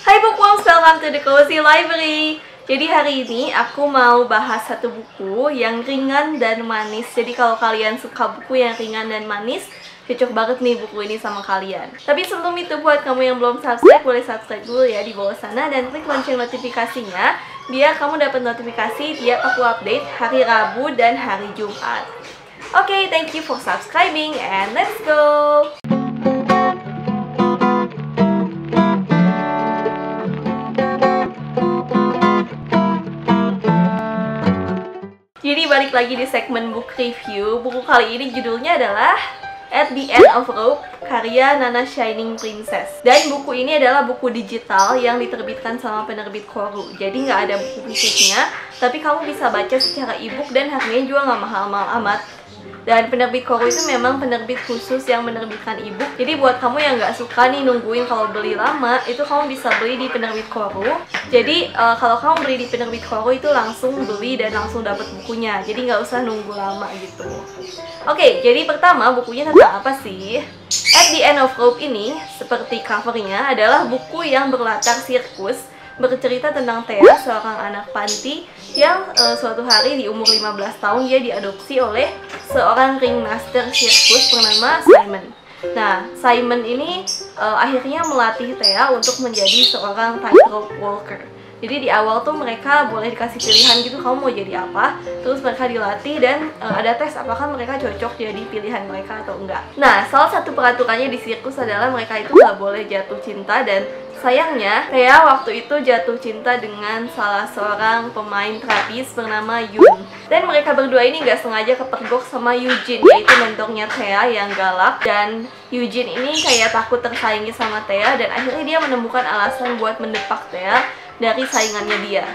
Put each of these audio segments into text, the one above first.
Hai Bookworms, welcome to the Cozy Library. Jadi hari ini aku mau bahas satu buku yang ringan dan manis. Jadi kalau kalian suka buku yang ringan dan manis, cocok banget nih buku ini sama kalian. Tapi sebelum itu, buat kamu yang belum subscribe, boleh subscribe dulu ya di bawah sana dan klik lonceng notifikasinya biar kamu dapat notifikasi tiap aku update hari Rabu dan hari Jumat. Oke, thank you for subscribing and let's go! Jadi balik lagi di segmen book review. Buku kali ini judulnya adalah At the End of Rope, karya Nana Shining Princess. Dan buku ini adalah buku digital yang diterbitkan sama penerbit Koru. Jadi nggak ada buku fisiknya, tapi kamu bisa baca secara ebook dan harganya juga nggak mahal-mahal amat. Dan penerbit Koru itu memang penerbit khusus yang menerbitkan ebook. Jadi buat kamu yang nggak suka nih nungguin kalau beli lama, itu kamu bisa beli di penerbit Koru. Jadi kalau kamu beli di penerbit Koru itu langsung beli dan langsung dapat bukunya. Jadi nggak usah nunggu lama gitu. Oke, jadi pertama bukunya tentang apa sih? At the End of Rope ini, seperti covernya, adalah buku yang berlatar sirkus, bercerita tentang Thea, seorang anak panti yang suatu hari di umur 15 tahun dia diadopsi oleh seorang ringmaster sirkus bernama Simon. Nah, Simon ini akhirnya melatih Thea untuk menjadi seorang tightrope walker. Jadi di awal tuh mereka boleh dikasih pilihan gitu, kamu mau jadi apa, terus mereka dilatih dan ada tes apakah mereka cocok jadi pilihan mereka atau enggak. Nah, salah satu peraturannya di sirkus adalah mereka itu nggak boleh jatuh cinta, dan sayangnya Thea waktu itu jatuh cinta dengan salah seorang pemain trapeze bernama Yun. Dan mereka berdua ini nggak sengaja kepergok sama Eugene, yaitu mentornya Thea yang galak. Dan Eugene ini kayak takut tersaingi sama Thea, dan akhirnya dia menemukan alasan buat mendepak Thea dari saingannya dia.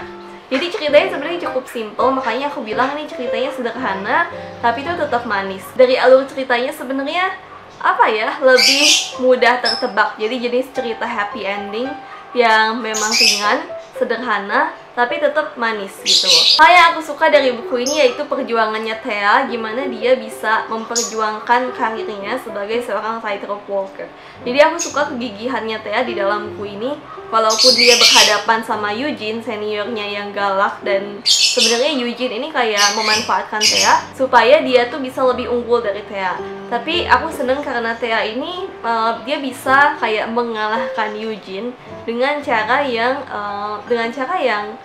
Jadi ceritanya sebenarnya cukup simple, makanya aku bilang nih ceritanya sederhana, tapi itu tetap manis. Dari alur ceritanya sebenarnya apa ya, lebih mudah tertebak. Jadi jenis cerita happy ending yang memang ringan, sederhana, tapi tetap manis gitu. Hal yang aku suka dari buku ini yaitu perjuangannya Thea, gimana dia bisa memperjuangkan karirnya sebagai seorang tightrope walker. Jadi aku suka kegigihannya Thea di dalam buku ini, walaupun dia berhadapan sama Eugene, seniornya yang galak, dan sebenarnya Eugene ini kayak memanfaatkan Thea supaya dia tuh bisa lebih unggul dari Thea. Tapi aku seneng karena Thea ini dia bisa kayak mengalahkan Eugene dengan cara yang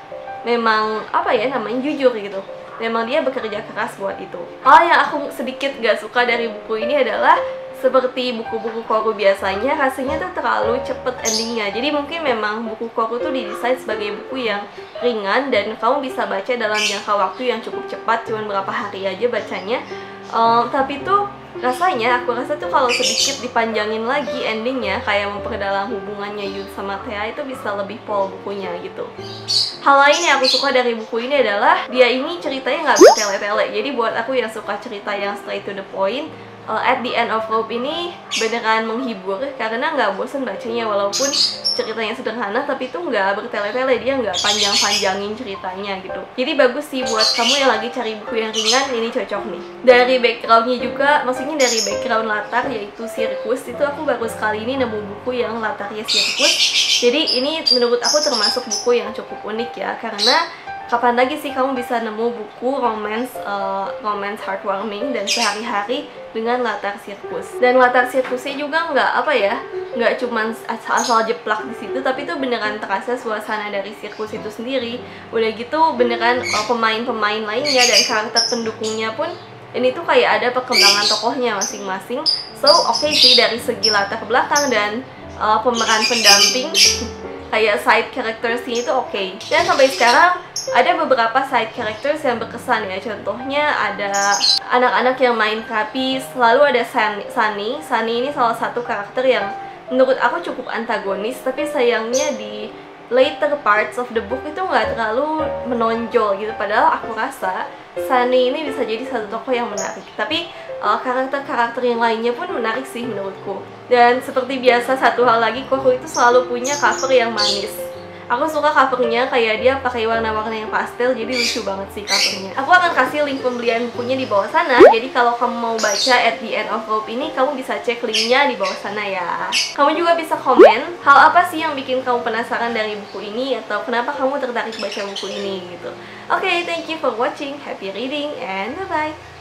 memang apa ya namanya, jujur gitu. Memang dia bekerja keras buat itu. Hal yang aku sedikit gak suka dari buku ini adalah seperti buku-buku Koru biasanya, rasanya tuh terlalu cepet endingnya. Jadi mungkin memang buku Koru tuh didesain sebagai buku yang ringan dan kamu bisa baca dalam jangka waktu yang cukup cepat, cuman berapa hari aja bacanya. Tapi tuh rasanya, aku rasa tuh kalau sedikit dipanjangin lagi endingnya, kayak memperdalam hubungannya Yun sama Thea, itu bisa lebih pol bukunya gitu. Hal lain yang aku suka dari buku ini adalah dia ini ceritanya nggak bertele-tele. Jadi buat aku yang suka cerita yang straight to the point, At the End of Rope ini beneran menghibur karena nggak bosen bacanya, walaupun ceritanya sederhana tapi itu nggak bertele-tele, dia nggak panjang-panjangin ceritanya gitu. Jadi bagus sih buat kamu yang lagi cari buku yang ringan, ini cocok nih. Dari backgroundnya juga, maksudnya dari background latar yaitu sirkus, itu aku baru sekali ini nemu buku yang latarnya sirkus. Jadi ini menurut aku termasuk buku yang cukup unik ya, karena kapan lagi sih kamu bisa nemu buku romance heartwarming dan sehari-hari dengan latar sirkus. Dan latar sirkusnya juga nggak cuman asal jeplak di situ, tapi itu beneran terasa suasana dari sirkus itu sendiri. Udah gitu beneran pemain-pemain lainnya dan karakter pendukungnya pun ini tuh kayak ada perkembangan tokohnya masing-masing. So oke sih dari segi latar belakang dan pemeran pendamping kayak side characters-nya itu oke. Dan sampai sekarang ada beberapa side characters yang berkesan ya. Contohnya ada anak-anak yang main trapeze, lalu ada Sunny. Sunny ini salah satu karakter yang menurut aku cukup antagonis, tapi sayangnya di later parts of the book itu nggak terlalu menonjol gitu. Padahal aku rasa Sunny ini bisa jadi satu tokoh yang menarik. Tapi karakter-karakter yang lainnya pun menarik sih menurutku. Dan seperti biasa, satu hal lagi, Koru itu selalu punya cover yang manis. Aku suka covernya, kayak dia pakai warna-warna yang pastel, jadi lucu banget sih covernya. Aku akan kasih link pembelian bukunya di bawah sana, jadi kalau kamu mau baca At the End of Rope ini, kamu bisa cek linknya di bawah sana ya. Kamu juga bisa komen hal apa sih yang bikin kamu penasaran dari buku ini, atau kenapa kamu tertarik baca buku ini gitu. Oke, thank you for watching, happy reading, and bye-bye!